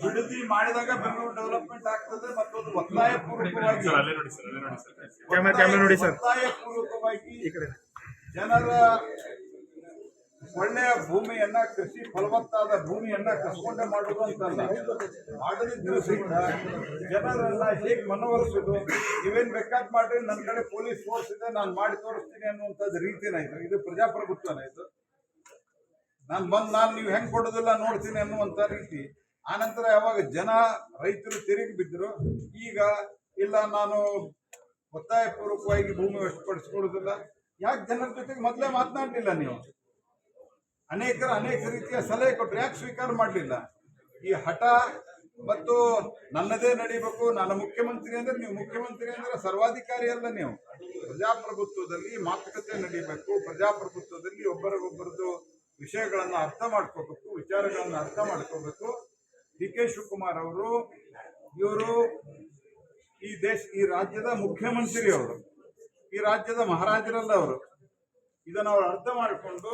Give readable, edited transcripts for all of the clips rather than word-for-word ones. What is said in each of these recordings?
ಬಿಡದಿ ಮಾಡಿದಾಗ ಬೆಂಗಳೂರು ಡೆವಲಪ್ಮೆಂಟ್ ಆಗ್ತದೆ ಮತ್ತು ಅದು ಒತ್ತಾಯಪೂರ್ವಕವಾಗಿ ಜನರ ಒಳ್ಳೆಯ ಭೂಮಿಯನ್ನ ಕೃಷಿ ಫಲವತ್ತಾದ ಭೂಮಿಯನ್ನ ಕಸ್ಕೊಂಡೆ ಮಾಡುವುದು ಅಂತಲ್ಲ, ಮಾಡದಿದ್ರು ಸಹಿತ ಜನರನ್ನ ಹೇಗೆ ಮನವೊಲಿಸುದು, ನೀವೇನ್ ಬೇಕಾದ್ ಮಾಡ್ರಿ, ನನ್ನ ಕಡೆ ಪೊಲೀಸ್ ಫೋರ್ಸ್ ಇದೆ, ನಾನು ಮಾಡಿ ತೋರಿಸ್ತೀನಿ ಅನ್ನುವಂಥದ್ದು ರೀತಿನ ಇದು ಪ್ರಜಾಪ್ರಭುತ್ವನ ಇದು. ನಾನು ನೀವು ಹೆಂಗ್ ಕೊಡೋದಿಲ್ಲ ನೋಡ್ತೀನಿ ಅನ್ನುವಂಥ ರೀತಿ. ಆನಂತರ ಯಾವಾಗ ಜನ ರೈತರು ತಿರುಗಿ ಬಿದ್ದರು, ಈಗ ಇಲ್ಲ ನಾನು ಒತ್ತಾಯಪೂರ್ವಕವಾಗಿ ಭೂಮಿ ವಶಪಡಿಸಿಕೊಳ್ಳುವುದಿಲ್ಲ, ಯಾಕೆ ಜನರ ಜೊತೆಗೆ ಮೊದಲೇ ಮಾತನಾಡಲಿಲ್ಲ ನೀವು? ಅನೇಕ ರೀತಿಯ ಸಲಹೆ ಕೊಟ್ಟರು, ಯಾಕೆ ಸ್ವೀಕಾರ ಮಾಡಲಿಲ್ಲ? ಈ ಹಠ ಮತ್ತು ನನ್ನದೇ ನಡೀಬೇಕು, ನಾನು ಮುಖ್ಯಮಂತ್ರಿ ಅಂದ್ರೆ ನೀವು ಮುಖ್ಯಮಂತ್ರಿ ಅಂದ್ರೆ ಸರ್ವಾಧಿಕಾರಿ ಅಲ್ಲ ನೀವು. ಪ್ರಜಾಪ್ರಭುತ್ವದಲ್ಲಿ ಮಾತುಕತೆ ನಡೀಬೇಕು, ಪ್ರಜಾಪ್ರಭುತ್ವದಲ್ಲಿ ಒಬ್ಬರಿಗೊಬ್ಬರದು ವಿಷಯಗಳನ್ನು ಅರ್ಥ ಮಾಡ್ಕೋಬೇಕು, ವಿಚಾರಗಳನ್ನು ಅರ್ಥ ಮಾಡ್ಕೋಬೇಕು. DK ಶಿವಕುಮಾರ್ ಅವರು ಇವರು ಈ ರಾಜ್ಯದ ಮುಖ್ಯಮಂತ್ರಿ, ಅವರು ಈ ರಾಜ್ಯದ ಮಹಾರಾಜರಲ್ಲ ಅವರು. ಇದನ್ನು ಅವರು ಅರ್ಥ ಮಾಡಿಕೊಂಡು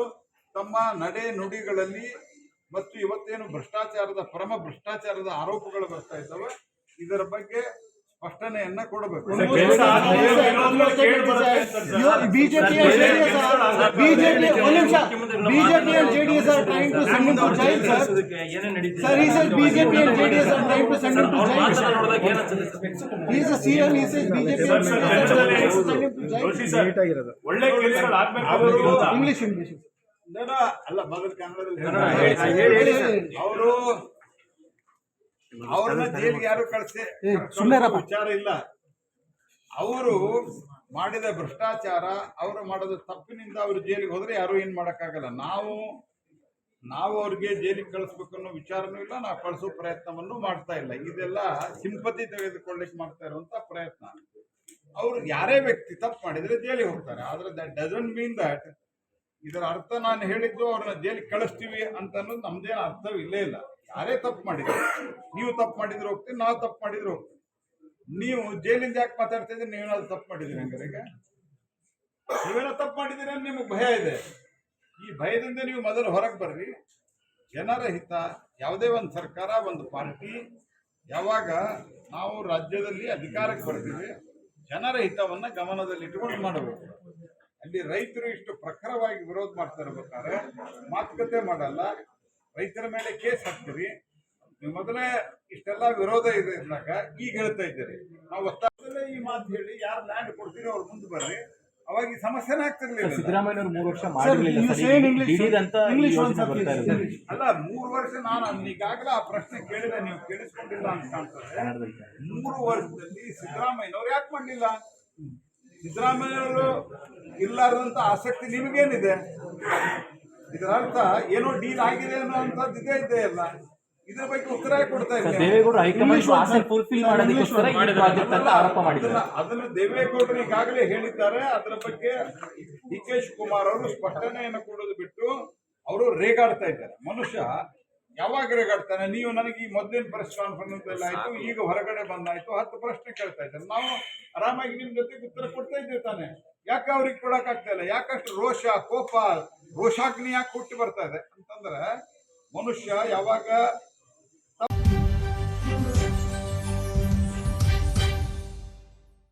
ತಮ್ಮ ನಡೆ ನುಡಿಗಳಲ್ಲಿ ಮತ್ತು ಇವತ್ತೇನು ಪರಮ ಭ್ರಷ್ಟಾಚಾರದ ಆರೋಪಗಳು ಬರ್ತಾ ಇದ್ದಾವೆ, ಇದರ ಬಗ್ಗೆ ಸ್ಪಷ್ಟನೆಯನ್ನ ಕೊಡಬೇಕು. ಅಲ್ಲ, ಮೊದಲು ಕನ್ನಡದಲ್ಲಿ ಅವರು ಅವ್ರನ್ನ ಜೈಲಿಗೆ ಯಾರು ಕಳಿಸಿ ವಿಚಾರ ಇಲ್ಲ. ಅವರು ಮಾಡಿದ ಭ್ರಷ್ಟಾಚಾರ, ಅವರು ಮಾಡೋದ ತಪ್ಪಿನಿಂದ ಅವರು ಜೈಲಿಗೆ ಹೋದ್ರೆ ಯಾರು ಏನ್ ಮಾಡಕ್ಕಾಗಲ್ಲ. ನಾವು ಅವ್ರಿಗೆ ಜೈಲಿಗೆ ಕಳಿಸ್ಬೇಕು ಅನ್ನೋ ವಿಚಾರನೂ ಇಲ್ಲ, ನಾವು ಕಳಿಸೋ ಪ್ರಯತ್ನವನ್ನು ಮಾಡ್ತಾ ಇಲ್ಲ. ಇದೆಲ್ಲ ಸಿಂಪತಿ ತೆಗೆದುಕೊಳ್ಳಿಕ್ಕೆ ಮಾಡ್ತಾ ಇರುವಂತ ಪ್ರಯತ್ನ. ಅವ್ರು ಯಾರೇ ವ್ಯಕ್ತಿ ತಪ್ಪು ಮಾಡಿದ್ರೆ ಜೈಲಿಗೆ ಹೋಗ್ತಾರೆ, ಆದ್ರೆ ದಟ್ ಡಸಂಟ್ ಮೀನ್ ದಟ್ ಇದರ ಅರ್ಥ ನಾನು ಹೇಳಿದ್ದು ಅವ್ರನ್ನ ಜೈಲಿಗೆ ಕಳಿಸ್ತೀವಿ ಅಂತ ಅನ್ನೋದು ನಮ್ದೇನು ಅರ್ಥವಿಲ್ಲೇ ಇಲ್ಲ. ಯಾರೇ ತಪ್ಪು ಮಾಡಿದ್ರು, ನೀವು ತಪ್ಪು ಮಾಡಿದ್ರು ಹೋಗ್ತೀವಿ, ನಾವು ತಪ್ಪು ಮಾಡಿದ್ರು ಹೋಗ್ತೀವಿ. ನೀವು ಜೈಲಿಂದ ಯಾಕೆ ಮಾತಾಡ್ತಿದ್ರೆ ನೀವೇನಾದ್ರು ತಪ್ಪು ಮಾಡಿದ್ರಿ? ಹಂಗಾರೆ ನೀವೇನೋ ತಪ್ಪು ಮಾಡಿದ್ದೀರಿ ಅಂತ ನಿಮಗೆ ಭಯ ಇದೆ. ಈ ಭಯದಿಂದ ನೀವು ಮೊದಲು ಹೊರಗೆ ಬರ್ರಿ. ಜನರ ಹಿತ, ಯಾವುದೇ ಒಂದು ಸರ್ಕಾರ, ಒಂದು ಪಾರ್ಟಿ ಯಾವಾಗ ನಾವು ರಾಜ್ಯದಲ್ಲಿ ಅಧಿಕಾರಕ್ಕೆ ಬರ್ತೀವಿ, ಜನರ ಹಿತವನ್ನ ಗಮನದಲ್ಲಿಟ್ಟುಕೊಂಡು ಮಾಡಬೇಕು. ಅಲ್ಲಿ ರೈತರು ಇಷ್ಟು ಪ್ರಖರವಾಗಿ ವಿರೋಧ ಮಾಡ್ತಾ ಇರ್ಬೇಕಾದ್ರೆ ಮಾತುಕತೆ ಮಾಡಲ್ಲ, ರೈತರ ಮೇಲೆ ಕೇಸ್ ಹಾಕ್ತೀರಿ. ನೀವು ಮೊದಲೇ ಇಷ್ಟೆಲ್ಲ ವಿರೋಧ ಇದ್ದಾಗ ಈಗ ಹೇಳ್ತಾ ಇದ್ದೀರಿ ನಾವು ಒತ್ತಾಯದಲ್ಲೇ ಈ ಮಾತು ಹೇಳಿ ಯಾರು ಲ್ಯಾಂಡ್ ಕೊಡ್ತೀರಿ ಅವ್ರು ಮುಂದೆ ಬರ್ರಿ, ಅವಾಗ ಈ ಸಮಸ್ಯೆನೇ ಆಗ್ತಿರ್ಲಿಲ್ಲ. ಸಿದ್ದರಾಮಯ್ಯ 3 ವರ್ಷ ಅಲ್ಲ, 3 ವರ್ಷ ನಾನು ಈಗಾಗಲೇ ಆ ಪ್ರಶ್ನೆ ಕೇಳಿದೆ, ನೀವು ಕೇಳಿಸ್ಕೊಂಡಿಲ್ಲ ಅಂತ ಕಾಣ್ತದೆ. 3 ವರ್ಷದಲ್ಲಿ ಸಿದ್ದರಾಮಯ್ಯನವ್ರು ಯಾಕೆ ಮಾಡಲಿಲ್ಲ? ಸಿದ್ದರಾಮಯ್ಯವರು ಇರ್ಲಾರ್ದಂತ ಆಸಕ್ತಿ ನಿಮಗೇನಿದೆ? ಇದರ ಅರ್ಥ ಏನೋ ಡೀಲ್ ಆಗಿದೆ ಅನ್ನೋಂಥದ್ದು ಇದೇ ಅಲ್ಲ. ಇದ್ರ ಬಗ್ಗೆ ಉತ್ತರ ಕೊಡ್ತಾ ಇದ್ದಾರೆ. ಅದನ್ನು ದೇವೇಗೌಡರು ಈಗಾಗಲೇ ಹೇಳಿದ್ದಾರೆ. ಅದರ ಬಗ್ಗೆ DK ಶಿವಕುಮಾರ್ ಅವರು ಸ್ಪಷ್ಟನೆಯನ್ನು ಕೊಡೋದು ಬಿಟ್ಟು ಅವರು ರೇಗಾಡ್ತಾ ಇದ್ದಾರೆ. ಮನುಷ್ಯ ಯಾವಾಗ ರೇಗಾಡ್ತಾನೆ? ನೀವು ನನಗೆ ಈ ಮೊದಲಿನ ಪ್ರೆಸ್ ಕಾನ್ಫರೆನ್ಸ್ ಎಲ್ಲ ಆಯ್ತು, ಈಗ ಹೊರಗಡೆ ಬಂದಾಯ್ತು, 10 ಪ್ರಶ್ನೆ ಕೇಳ್ತಾ ಇದ್ದಾರೆ. ನಾವು ಆರಾಮಾಗಿ ನಿಮ್ ಜೊತೆಗೆ ಉತ್ತರ ಕೊಡ್ತಾ ಇದ್ದೀವಿ ತಾನೆ. ಯಾಕೆ ಅವ್ರಿಗೆ ಕೊಡಕ್ ಆಗ್ತಾ ಇಲ್ಲ? ಯಾಕಷ್ಟು ರೋಷ, ಕೋಪ, ರೋಷಾಗ್ನಿ ಯಾಕೆ ಹುಟ್ಟಿ ಬರ್ತಾ ಇದೆ ಅಂತಂದ್ರೆ, ಮನುಷ್ಯ ಯಾವಾಗ